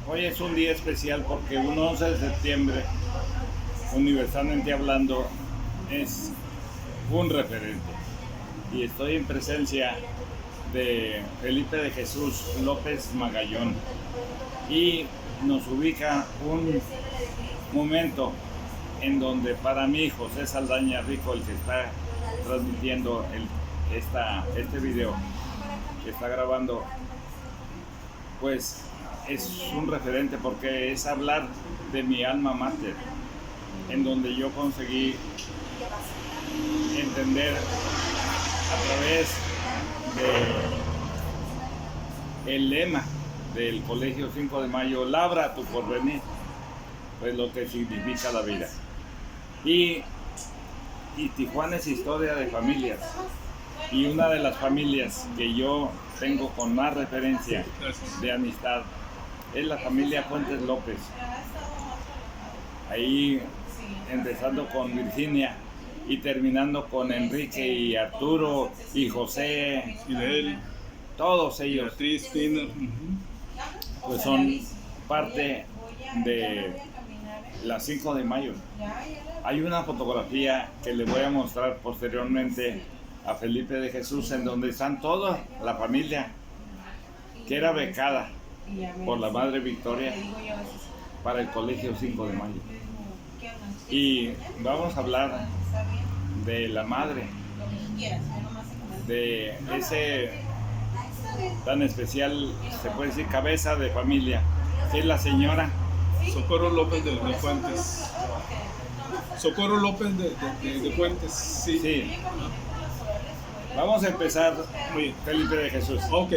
Hoy es un día especial porque un 11 de septiembre, universalmente hablando, es un referente. Y estoy en presencia de Felipe de Jesús López Magallón. Y nos ubica un momento en donde para mí José Saldaña Rico, el que está transmitiendo este video, que está grabando, pues es un referente porque es hablar de mi alma mater, en donde yo conseguí entender a través del lema del Colegio 5 de Mayo, labra tu porvenir, pues lo que significa la vida. Y Tijuana es historia de familias, y una de las familias que yo tengo con más referencia de amistad es la familia Fuentes López. Ahí empezando con Virginia y terminando con Enrique y Arturo y José, Fidel, todos ellos, Beatriz, Pina, pues son parte de la 5 de mayo. Hay una fotografía que le voy a mostrar posteriormente a Felipe de Jesús, en donde están toda la familia que era becada por la Madre Victoria para el Colegio 5 de Mayo. Y vamos a hablar de la madre, de ese tan especial, se puede decir, cabeza de familia, que es la señora Socorro López de Fuentes. Socorro López de Fuentes, sí. Sí. Vamos a empezar, Felipe de Jesús. Ok,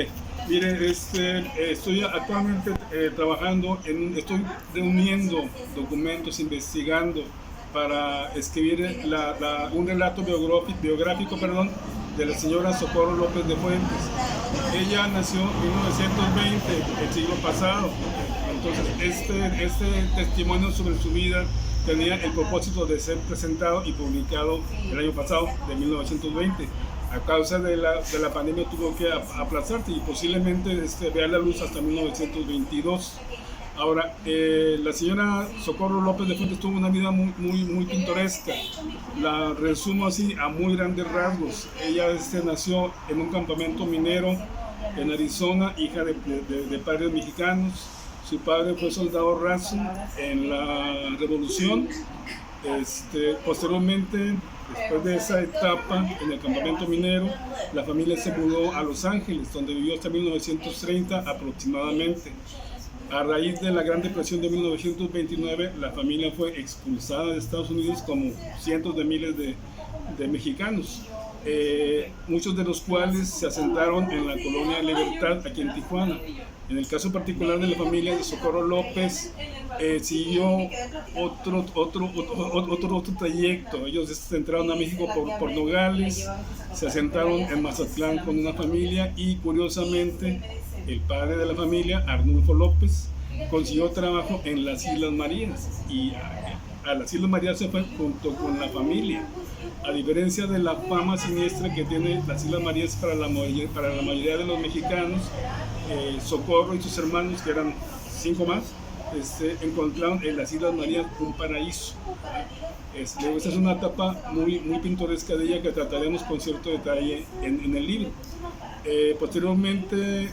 mire, estoy actualmente trabajando, estoy reuniendo documentos, investigando para escribir un relato biográfico, de la señora Socorro López de Fuentes. Ella nació en 1920, el siglo pasado. Entonces, este testimonio sobre su vida tenía el propósito de ser presentado y publicado el año pasado, de 1920. A causa de la pandemia tuvo que aplazarse y posiblemente vea la luz hasta 1922. Ahora, la señora Socorro López de Fuentes tuvo una vida muy pintoresca. La resumo así a muy grandes rasgos. Ella nació en un campamento minero en Arizona, hija de padres mexicanos. Su padre fue soldado raso en la Revolución. Posteriormente, después de esa etapa en el campamento minero, la familia se mudó a Los Ángeles, donde vivió hasta 1930 aproximadamente. A raíz de la Gran Depresión de 1929, la familia fue expulsada de Estados Unidos, como cientos de miles de mexicanos, muchos de los cuales se asentaron en la colonia Libertad, aquí en Tijuana. En el caso particular de la familia de Socorro López, siguió otro trayecto. Ellos entraron a México por Nogales, se asentaron en Mazatlán con una familia y, curiosamente, el padre de la familia, Arnulfo López, consiguió trabajo en las Islas Marías y a las Islas Marías se fue junto con la familia. A diferencia de la fama siniestra que tiene las Islas Marías para la mayoría de los mexicanos, Socorro y sus hermanos, que eran 5 más, encontraron en las Islas Marías un paraíso. Esta es una etapa muy pintoresca de ella que trataremos con cierto detalle en el libro. Posteriormente,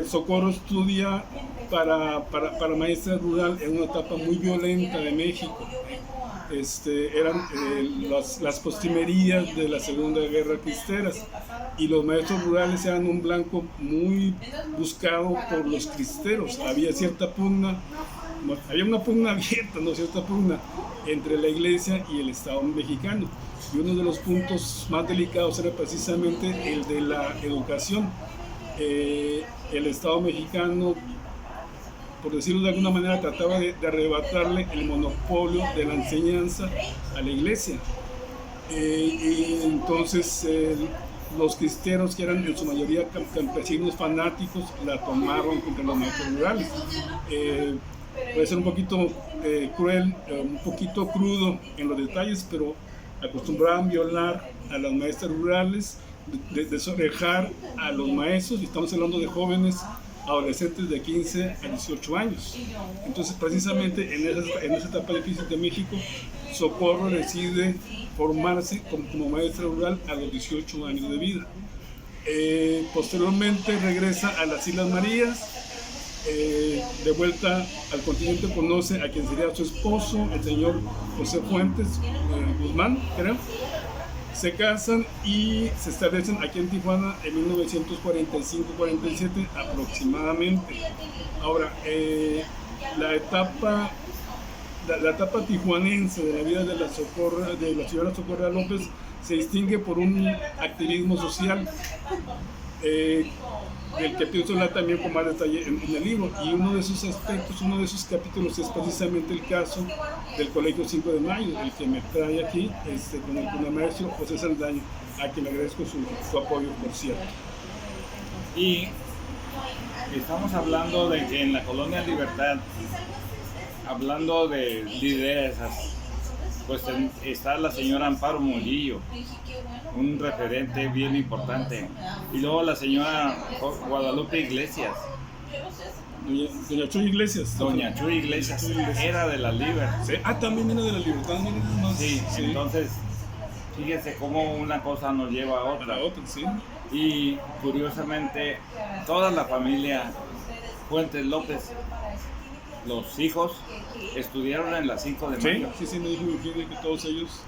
Socorro estudia para maestra rural en una etapa muy violenta de México. Eran las postrimerías de la Segunda Guerra Cristeras, y los maestros rurales eran un blanco muy buscado por los cristeros. Había cierta pugna, había una pugna abierta, no cierta pugna entre la iglesia y el Estado mexicano, y uno de los puntos más delicados era precisamente el de la educación. El Estado mexicano, por decirlo de alguna manera, trataba de arrebatarle el monopolio de la enseñanza a la iglesia. Y entonces los cristeros, que eran en su mayoría campesinos fanáticos, la tomaron contra los maestros rurales. Puede ser un poquito cruel, un poquito crudo en los detalles, pero acostumbraban violar a las maestras rurales, desorejar a los maestros, y estamos hablando de jóvenes adolescentes de 15 a 18 años. Entonces, precisamente en esa etapa difícil de México, Socorro decide formarse como maestra rural a los 18 años de vida. Posteriormente regresa a las Islas Marías. De vuelta al continente conoce a quien sería su esposo, el señor José Fuentes Guzmán, creo. Se casan y se establecen aquí en Tijuana en 1945-47 aproximadamente. Ahora, la etapa tijuanense de la vida de la señora Socorro López se distingue por un activismo social del que pienso hablar también con más detalle en el libro, y uno de esos aspectos, uno de esos capítulos es precisamente el caso del Colegio 5 de Mayo, el que me trae aquí con el maestro José Saldaña, a quien le agradezco su apoyo, por cierto. Y estamos hablando de que en la Colonia Libertad, hablando de lideresas, pues está la señora Amparo Murillo, un referente bien importante, y luego la señora Guadalupe Iglesias. Doña Chuy Iglesias. Doña Chuy Iglesias era de la Liber. Sí. También era de la Libertad. Sí, entonces, fíjese cómo una cosa nos lleva a otra. Sí. Y curiosamente, toda la familia Fuentes López, los hijos, estudiaron en la 5 de Mayo. Sí, me dijo Virginia que todos ellos.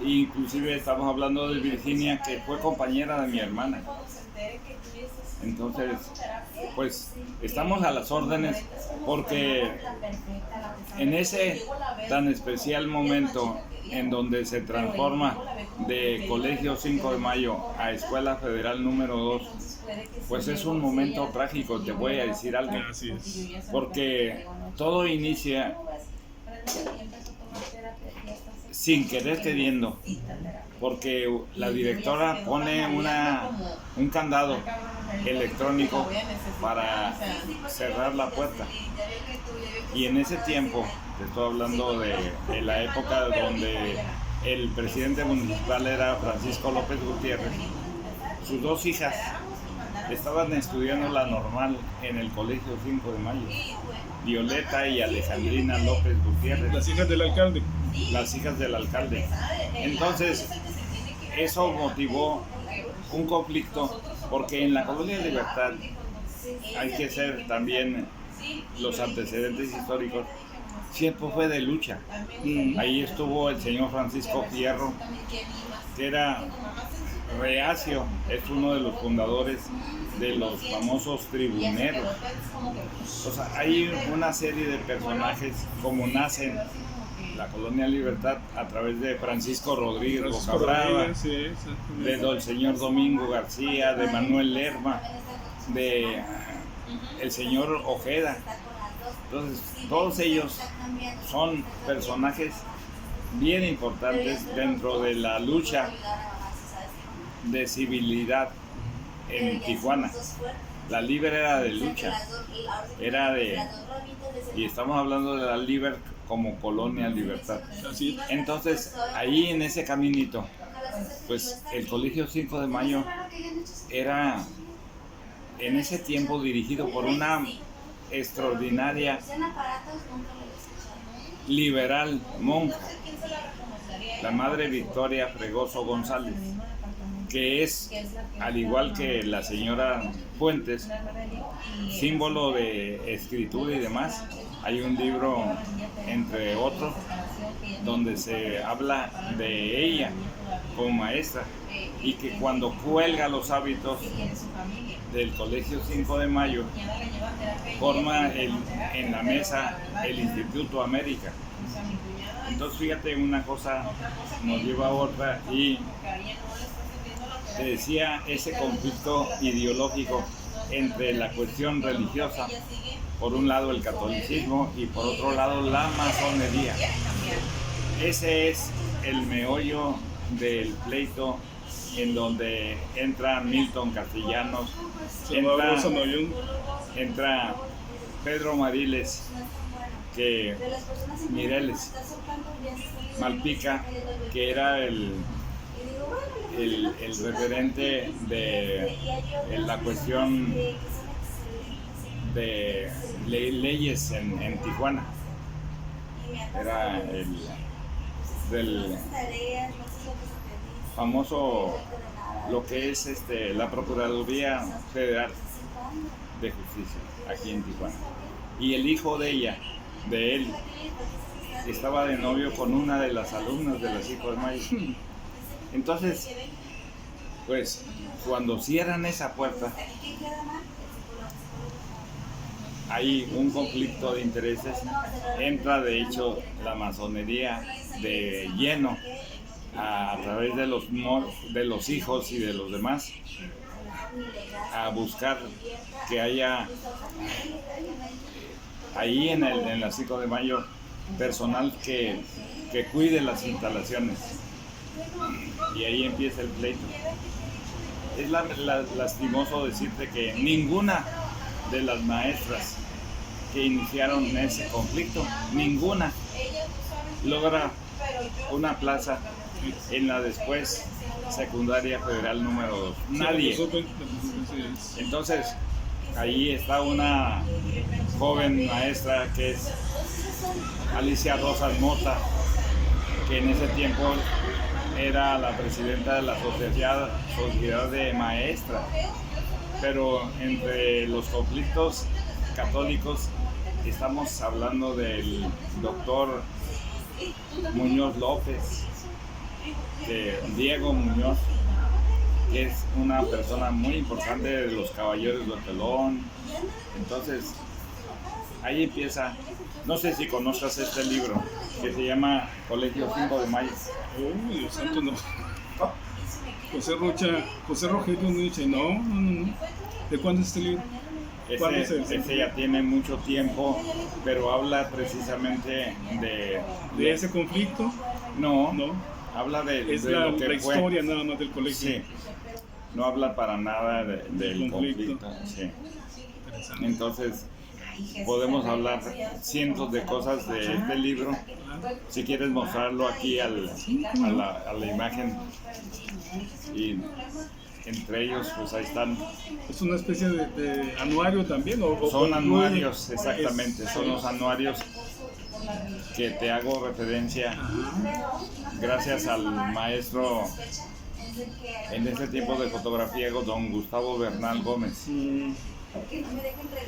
Inclusive estamos hablando de Virginia, que fue compañera de mi hermana. Entonces, pues estamos a las órdenes, porque en ese tan especial momento en donde se transforma de Colegio 5 de Mayo a Escuela Federal número 2, pues es un momento trágico, te voy a decir algo. Así es. Porque todo inicia sin querer queriendo, porque la directora pone un candado electrónico para cerrar la puerta. Y en ese tiempo, te estoy hablando de la época donde el presidente municipal era Francisco López Gutiérrez, sus dos hijas estaban estudiando la normal en el Colegio 5 de Mayo, Violeta y Alejandrina López Gutiérrez. Las hijas del alcalde. Las hijas del alcalde. Entonces, eso motivó un conflicto, porque en la Colonia Libertad hay que ser también los antecedentes históricos. Siempre fue de lucha. Ahí estuvo el señor Francisco Fierro, que era reacio, es uno de los fundadores de los famosos tribuneros. O sea, hay una serie de personajes como nacen la Colonia Libertad a través de Francisco Rodríguez Bocabrava, del señor Domingo García, de Manuel Lerma, de el señor Ojeda. Entonces, todos ellos son personajes bien importantes dentro de la lucha de civilidad en Tijuana. La Liber era de lucha, y estamos hablando de la Liber como Colonia Libertad. Entonces, ahí en ese caminito, pues el Colegio 5 de Mayo era en ese tiempo dirigido por una extraordinaria liberal monja, la Madre Victoria Fregoso González, que es, al igual que la señora Fuentes, símbolo de escritura y demás. Hay un libro, entre otros, donde se habla de ella como maestra, y que cuando cuelga los hábitos del Colegio 5 de Mayo, forma en la mesa el Instituto América. Entonces, fíjate, una cosa nos lleva a otra, y te decía, ese conflicto ideológico entre la cuestión religiosa, por un lado el catolicismo y por otro lado la masonería. Ese es el meollo del pleito, en donde entra Milton Castellanos, entra Pedro Mireles Malpica, que era el referente de la cuestión de leyes en Tijuana. Era del famoso, lo que es la Procuraduría Federal de Justicia aquí en Tijuana. Y el hijo de él, estaba de novio con una de las alumnas de la 5 de Mayo. Entonces, pues, cuando cierran esa puerta, hay un conflicto de intereses. Entra, de hecho, la masonería de lleno a través de los hijos y de los demás, a buscar que haya ahí en la 5 de Mayo personal que cuide las instalaciones. Y ahí empieza el pleito. Es lastimoso decirte que ninguna de las maestras que iniciaron ese conflicto, ninguna logra una plaza en la después secundaria federal número 2. Nadie. Entonces, ahí está una joven maestra que es Alicia Rosas Mota, que en ese tiempo era la presidenta de la Sociedad de Maestras. Pero entre los conflictos católicos estamos hablando del doctor Muñoz López, de Diego Muñoz, que es una persona muy importante de los Caballeros del Pelón. Entonces, ahí empieza. No sé si conozcas este libro que se llama Colegio 5 de Mayo. Uy, Dios santo, no. José Rogelio Nietzsche, no. ¿De cuándo es este libro? Ese ya tiene mucho tiempo, pero habla precisamente ¿De ese conflicto? No, habla de la lo que fue. Historia nada más del colegio. Sí, no habla para nada del conflicto. Sí. Entonces, podemos hablar cientos de cosas de este libro. Si quieres mostrarlo aquí a la imagen, y entre ellos, pues ahí están. ¿Es una especie de anuario también? Son anuarios, exactamente, son los anuarios que te hago referencia gracias al maestro en ese tiempo de fotografía, don Gustavo Bernal Gómez.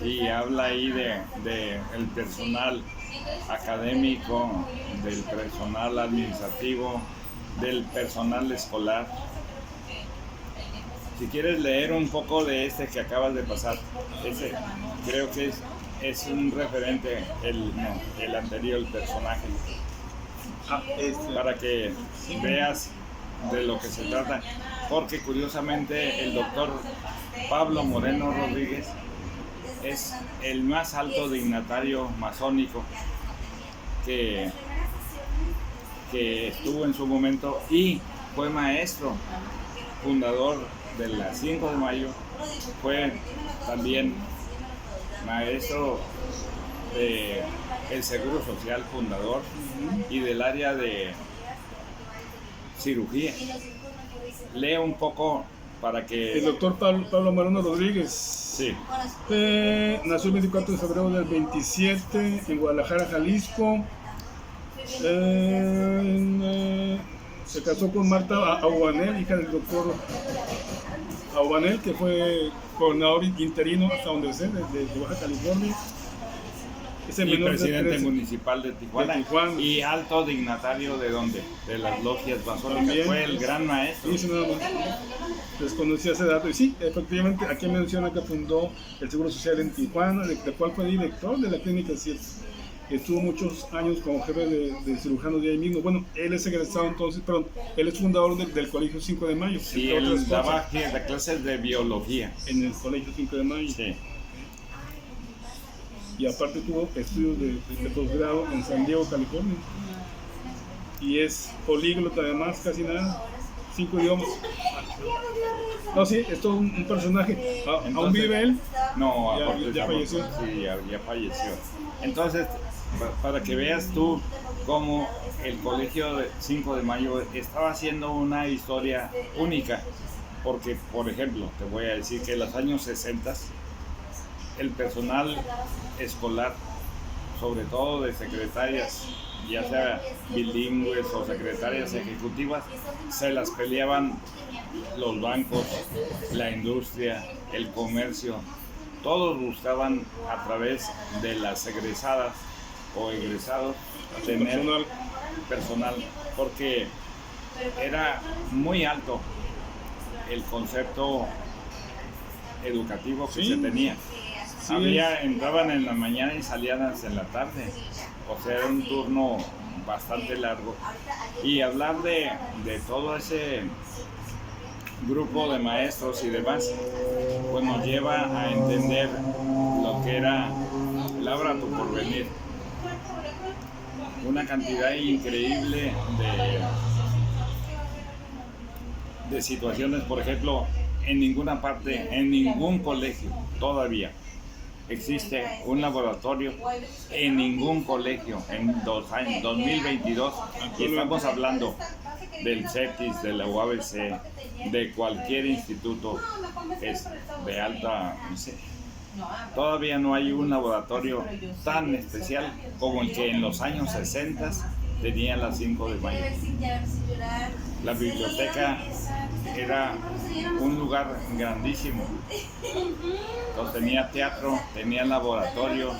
Y habla ahí de el personal académico, del personal administrativo, del personal escolar. Si quieres leer un poco de este que acabas de pasar, ese creo que es un referente, el anterior, el personaje, para que veas de lo que se trata, porque curiosamente el doctor Pablo Moreno Rodríguez es el más alto dignatario masónico que estuvo en su momento, y fue maestro fundador de la 5 de Mayo, fue también maestro del Seguro Social fundador y del área de cirugía. Lee un poco para que... El doctor Pablo Moreno Rodríguez. Sí. Nació el 24 de febrero del 27 en Guadalajara, Jalisco. Se casó con Marta Aubanel, hija del doctor Aubanel, que fue gobernador interino hasta donde sé, de Baja California. Y presidente municipal de Tijuana. Y alto dignatario ¿de dónde? De las logias masónicas. También, fue el gran maestro. Sí, nada más. Desconocía ese dato. Y sí, efectivamente, aquí menciona que fundó el Seguro Social en Tijuana, de cual fue director de la Clínica 7. Estuvo muchos años como jefe de cirujanos de ahí mismo. Bueno, él es egresado entonces, perdón, él es fundador del Colegio 5 de Mayo. Sí, él daba clases de biología. En el Colegio 5 de Mayo. Sí. Y aparte tuvo estudios de posgrado en San Diego, California. Y es políglota además, casi nada, 5 idiomas. No, sí, es todo un personaje. ¿Aún vive él? No, ya falleció. Sí, ya falleció. Entonces, para que veas tú cómo el Colegio 5 de Mayo estaba haciendo una historia única, porque, por ejemplo, te voy a decir que en los años 60 el personal escolar, sobre todo de secretarias, ya sea bilingües o secretarias ejecutivas, se las peleaban los bancos, la industria, el comercio. Todos buscaban a través de las egresadas o egresados tener personal, porque era muy alto el concepto educativo que se tenía. Entraban en la mañana y salían en la tarde, o sea, era un turno bastante largo. Y hablar de todo ese grupo de maestros y demás, pues nos lleva a entender lo que era Labra tu Porvenir. Una cantidad increíble de situaciones. Por ejemplo, en ninguna parte, en ningún colegio todavía existe un laboratorio, en ningún colegio en 2022, y estamos hablando del CETIS, de la UABC, de cualquier instituto de alta, no sé, todavía no hay un laboratorio tan especial como el que en los años 60 tenía la 5 de Mayo. La biblioteca era un lugar grandísimo. Entonces, tenía teatro, tenía laboratorio,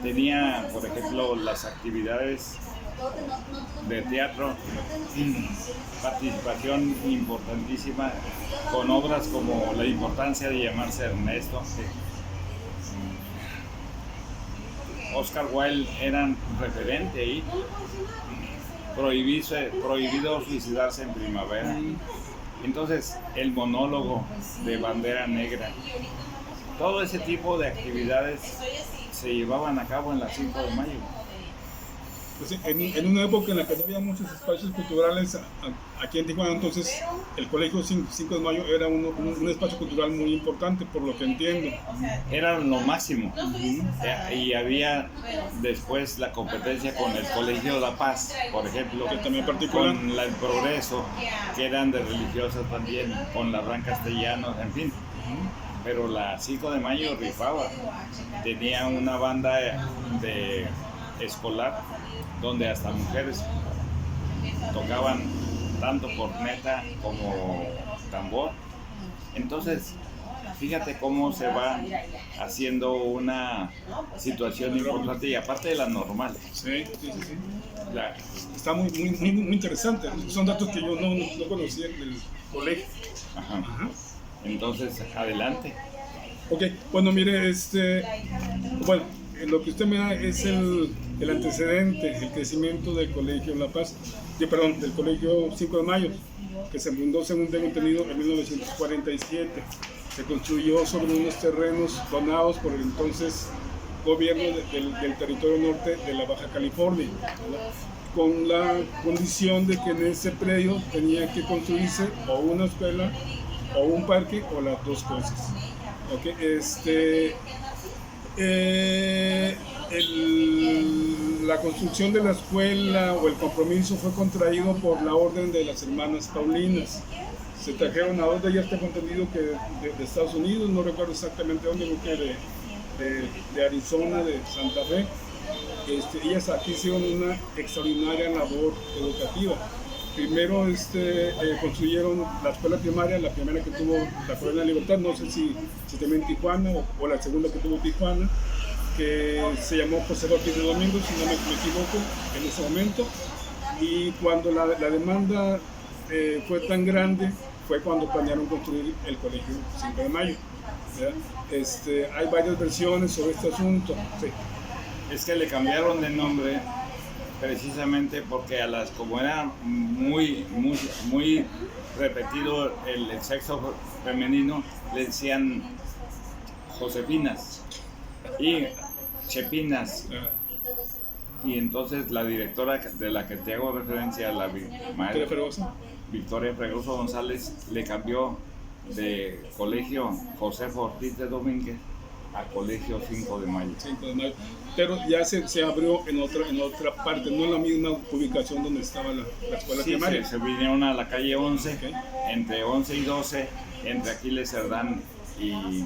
tenía, por ejemplo, las actividades de teatro, participación importantísima con obras como La importancia de llamarse Ernesto. Oscar Wilde eran referente ahí. Prohibido suicidarse en primavera. Entonces, el monólogo de Bandera Negra, todo ese tipo de actividades se llevaban a cabo en la 5 de mayo. Pues en una época en la que no había muchos espacios culturales aquí en Tijuana, entonces el Colegio 5 de Mayo era un espacio cultural muy importante, por lo que entiendo. Era lo máximo. Y había después la competencia con el Colegio La Paz, por ejemplo, que también particular, con El Progreso, que eran de religiosas también, con la Bran Castellanos, en fin. Pero la 5 de mayo rifaba. Tenía una banda de escolar donde hasta mujeres tocaban tanto corneta como tambor. Entonces, fíjate cómo se va haciendo una situación importante, y aparte de la normal. Sí. Está muy interesante. Son datos que yo no conocía del colegio. Ajá. Entonces, adelante. Ok, bueno, mire, bueno, lo que usted me da es el antecedente, el crecimiento del Colegio La Paz, del Colegio 5 de Mayo, que se fundó, según tengo entendido, en 1947. Se construyó sobre unos terrenos donados por el entonces gobierno del territorio norte de la Baja California, ¿verdad? Con la condición de que en ese predio tenía que construirse o una escuela o un parque o las dos cosas. Okay, la construcción de la escuela o el compromiso fue contraído por la orden de las hermanas Paulinas. Se trajeron a dos de ellas, tengo entendido que de Estados Unidos, no recuerdo exactamente dónde, creo que de Arizona, de Santa Fe. Ellas aquí hicieron una extraordinaria labor educativa. Primero construyeron la escuela primaria, la primera que tuvo la Colonia Libertad, no sé si también Tijuana o la segunda que tuvo Tijuana, que se llamó José Ortiz de Domingo, si no me equivoco, en ese momento. Y cuando la demanda fue tan grande, fue cuando planearon construir el Colegio 5 de Mayo. Hay varias versiones sobre este asunto. Sí. Es que le cambiaron de nombre precisamente porque como era muy repetido el sexo femenino, le decían Josefinas y Chepinas. Y entonces la directora de la que te hago referencia, la maestra Victoria Fregoso González, le cambió de Colegio Josefo Ortiz de Domínguez a Colegio 5 de Mayo. 5 de Mayo. Pero ya se abrió en otra parte, no en la misma ubicación donde estaba la escuela primaria. Se vinieron a la calle 11, okay. Entre 11 y 12, entre Aquiles Cerdán y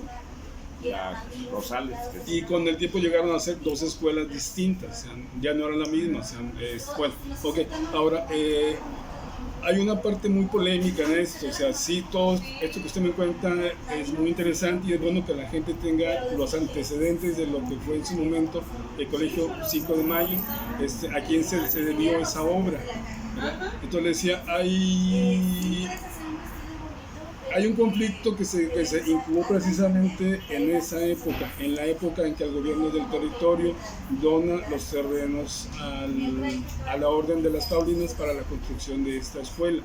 la Rosales. Y con el tiempo llegaron a ser dos escuelas distintas, o sea, ya no eran la misma. O sea, bueno, okay. Ahora, hay una parte muy polémica en esto, o sea, sí, todo esto que usted me cuenta es muy interesante y es bueno que la gente tenga los antecedentes de lo que fue en su momento el Colegio 5 de Mayo, a quién se debió esa obra, ¿verdad? Entonces le decía, hay un conflicto que se incubó precisamente en esa época, en la época en que el gobierno del territorio dona los terrenos a la Orden de las Paulinas para la construcción de esta escuela.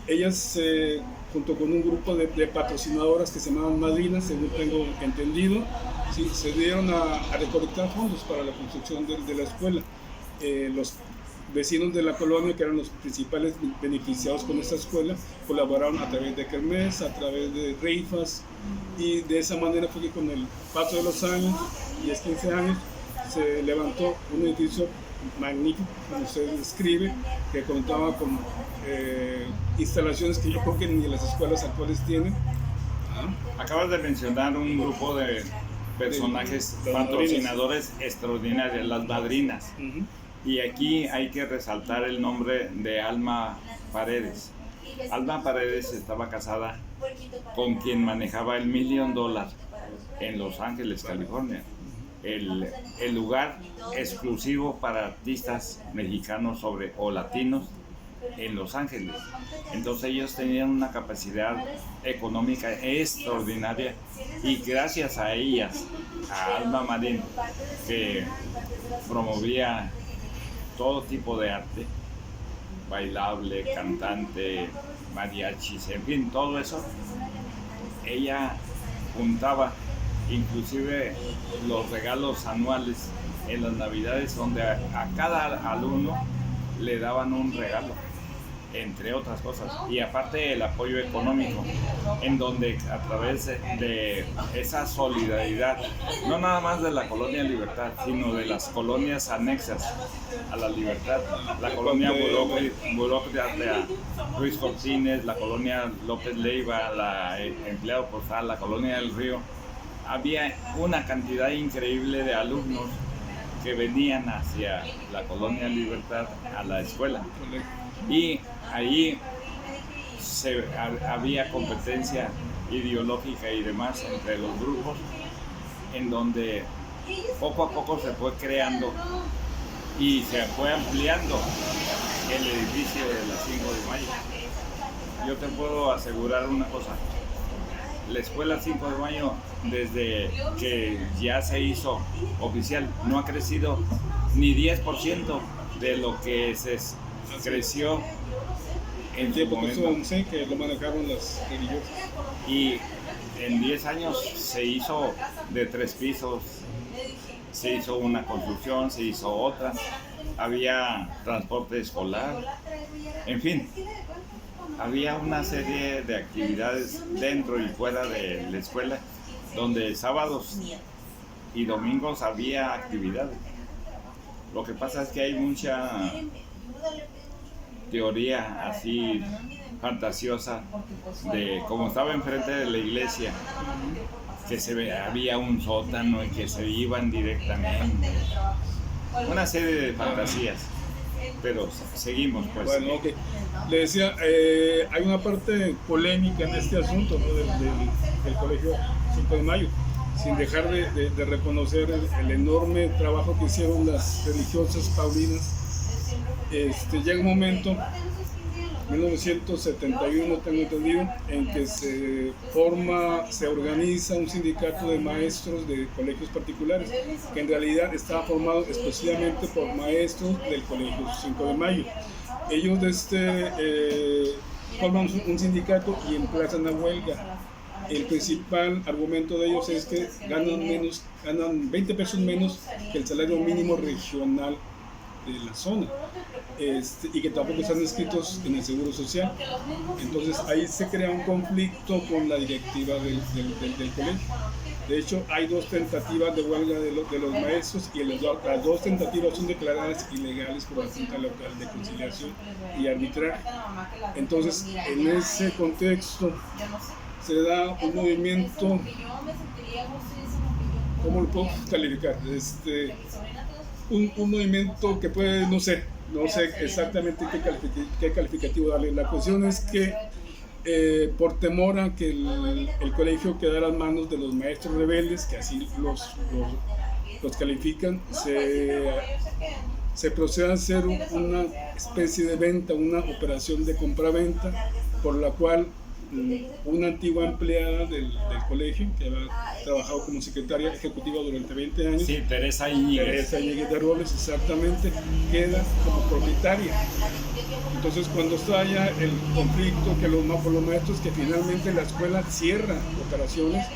Ellas, junto con un grupo de patrocinadoras que se llamaban madrinas, según tengo entendido, sí, se dieron a recolectar fondos para la construcción de la escuela. Los vecinos de la colonia, que eran los principales beneficiados con esta escuela, colaboraron a través de kermés, a través de rifas, y de esa manera fue que con el paso de los años, 10, 15 años, se levantó un edificio magnífico, como usted describe, que contaba con instalaciones que yo creo que ni las escuelas actuales tienen. Acabas de mencionar un grupo de personajes patrocinadores extraordinarios, las madrinas. Y aquí hay que resaltar el nombre de Alma Paredes. Alma Paredes estaba casada con quien manejaba el $1 Million en Los Ángeles, California. El lugar exclusivo para artistas mexicanos o latinos en Los Ángeles. Entonces ellos tenían una capacidad económica extraordinaria y gracias a ellas, a Alma Marín, que promovía todo tipo de arte, bailable, cantante, mariachis, en fin, todo eso, ella juntaba inclusive los regalos anuales en las Navidades, donde a cada alumno le daban un regalo, entre otras cosas, y aparte el apoyo económico, en donde a través de esa solidaridad, no nada más de la colonia Libertad, sino de las colonias anexas a la Libertad, la colonia Burócrata, Ruiz Cortines, la colonia López Leiva, la Empleado Postal, la colonia del Río, había una cantidad increíble de alumnos que venían hacia la colonia Libertad a la escuela. Y ahí había competencia ideológica y demás entre los grupos, en donde poco a poco se fue creando y se fue ampliando el edificio de la 5 de Mayo. Yo te puedo asegurar una cosa, la escuela 5 de Mayo, desde que ya se hizo oficial, no ha crecido ni 10% de lo que se creció en tiempo su momento. Que lo manejaron las religiosas. Y en 10 años se hizo de 3 pisos, se hizo una construcción, se hizo otra, había transporte escolar, en fin, había una serie de actividades dentro y fuera de la escuela, donde sábados y domingos había actividades. Lo que pasa es que hay mucha teoría así fantasiosa de como estaba enfrente de la iglesia, que había un sótano y que se iban directamente, una serie de fantasías, pero seguimos pues. Bueno, okay. Le decía, hay una parte polémica en este asunto, ¿no? del Colegio 5 de Mayo, sin dejar de reconocer el enorme trabajo que hicieron las religiosas paulinas. Llega un momento, 1971 tengo entendido, en que se organiza un sindicato de maestros de colegios particulares, que en realidad estaba formado exclusivamente por maestros del Colegio 5 de Mayo. Ellos forman un sindicato y emplazan a huelga. El principal argumento de ellos es que ganan 20 pesos menos que el salario mínimo regional de la zona, y que tampoco están inscritos en el Seguro Social. Entonces ahí se crea un conflicto con la directiva del colegio. De hecho, hay 2 tentativas de huelga de los maestros y las 2 tentativas son declaradas ilegales por la Junta Local de Conciliación y Arbitraje. Entonces, en ese contexto, se da un movimiento, ¿cómo lo puedo calificar? Un movimiento que puede, no sé exactamente qué calificativo darle. La cuestión es que por temor a que el colegio quedara en manos de los maestros rebeldes, que así los califican, se procede a hacer una especie de venta, una operación de compraventa, por la cual una antigua empleada del colegio, que había trabajado como secretaria ejecutiva durante 20 años, sí, Teresa Íñiguez de Robles, exactamente, queda como propietaria. Entonces, cuando estalla el conflicto por los maestros, que finalmente la escuela cierra operaciones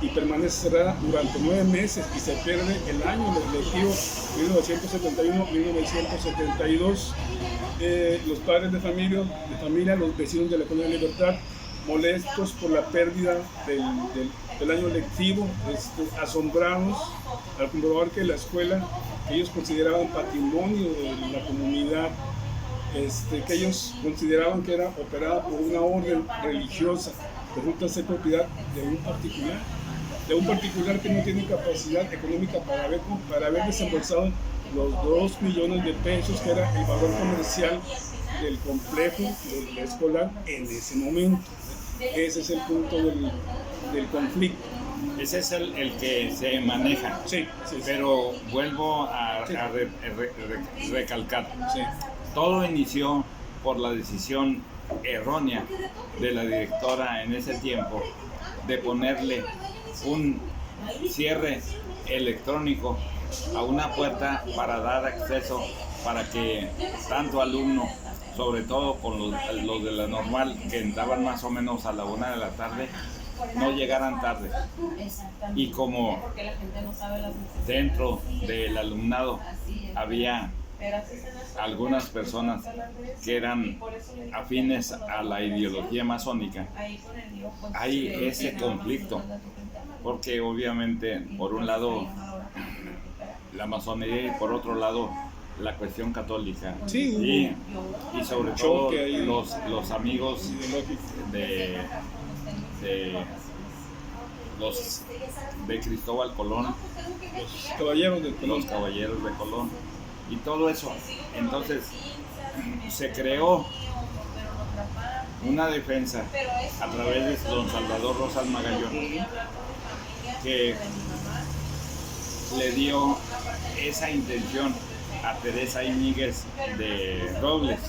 y permanece cerrada durante 9 meses y se pierde el año lectivo 1971-1972. Los padres de familia, los vecinos de la Colonia Libertad, molestos por la pérdida del año lectivo, asombrados al comprobar que la escuela, que ellos consideraban patrimonio de la comunidad, que ellos consideraban que era operada por una orden religiosa, resulta ser propiedad de un particular que no tiene capacidad económica para haber desembolsado los 2 millones de pesos, que era el valor comercial del complejo escolar en ese momento. Ese es el punto del conflicto. Ese es el que se maneja. Sí. Pero vuelvo a recalcar. Sí. Todo inició por la decisión errónea de la directora en ese tiempo de ponerle un cierre electrónico a una puerta para dar acceso para que tanto alumno, sobre todo con los de la normal, que entraban más o menos a la 1 de la tarde, no llegaran tarde. Y como dentro del alumnado había algunas personas que eran afines a la ideología masónica, hay ese conflicto, porque obviamente por un lado la masonería y por otro lado la cuestión católica, sí, y sobre todo los amigos de Cristóbal Colón, los caballeros de Colón y todo eso. Entonces se creó una defensa a través de don Salvador Rosas Magallón, que le dio esa intención a Teresa Íñiguez de Robles,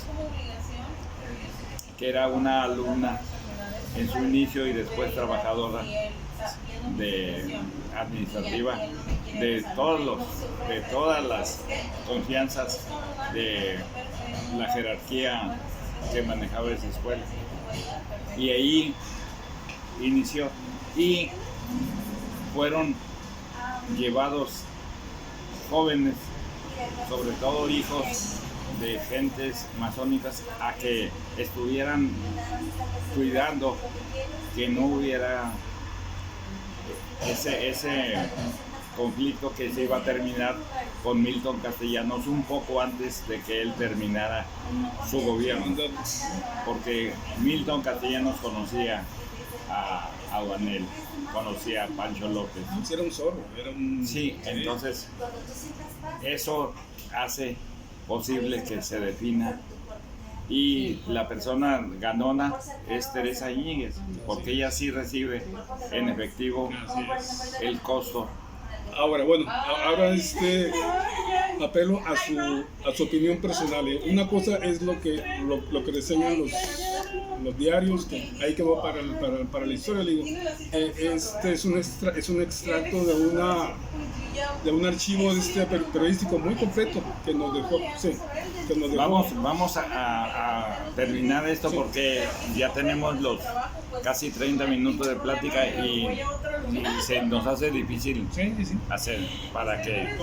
que era una alumna en su inicio y después trabajadora administrativa de todas las confianzas de la jerarquía que manejaba esa escuela. Y ahí inició y fueron llevados jóvenes, sobre todo hijos de gentes masónicas, a que estuvieran cuidando que no hubiera ese conflicto que se iba a terminar con Milton Castellanos un poco antes de que él terminara su gobierno, porque Milton Castellanos conocía a Guanel, conocía a Pancho López. Era un zorro, Sí, entonces eso hace posible que se defina, y la persona ganona es Teresa Íñiguez, porque ella sí recibe en efectivo el costo. Ahora, bueno, apelo a su opinión personal. Una cosa es lo que reseñan los diarios, que ahí quedó para la historia. Le digo, es un extracto de un archivo periodístico muy completo que nos dejó. Sí, que nos dejó. Vamos a terminar esto, porque ya tenemos los casi 30 minutos de plática y se nos hace difícil hacer para que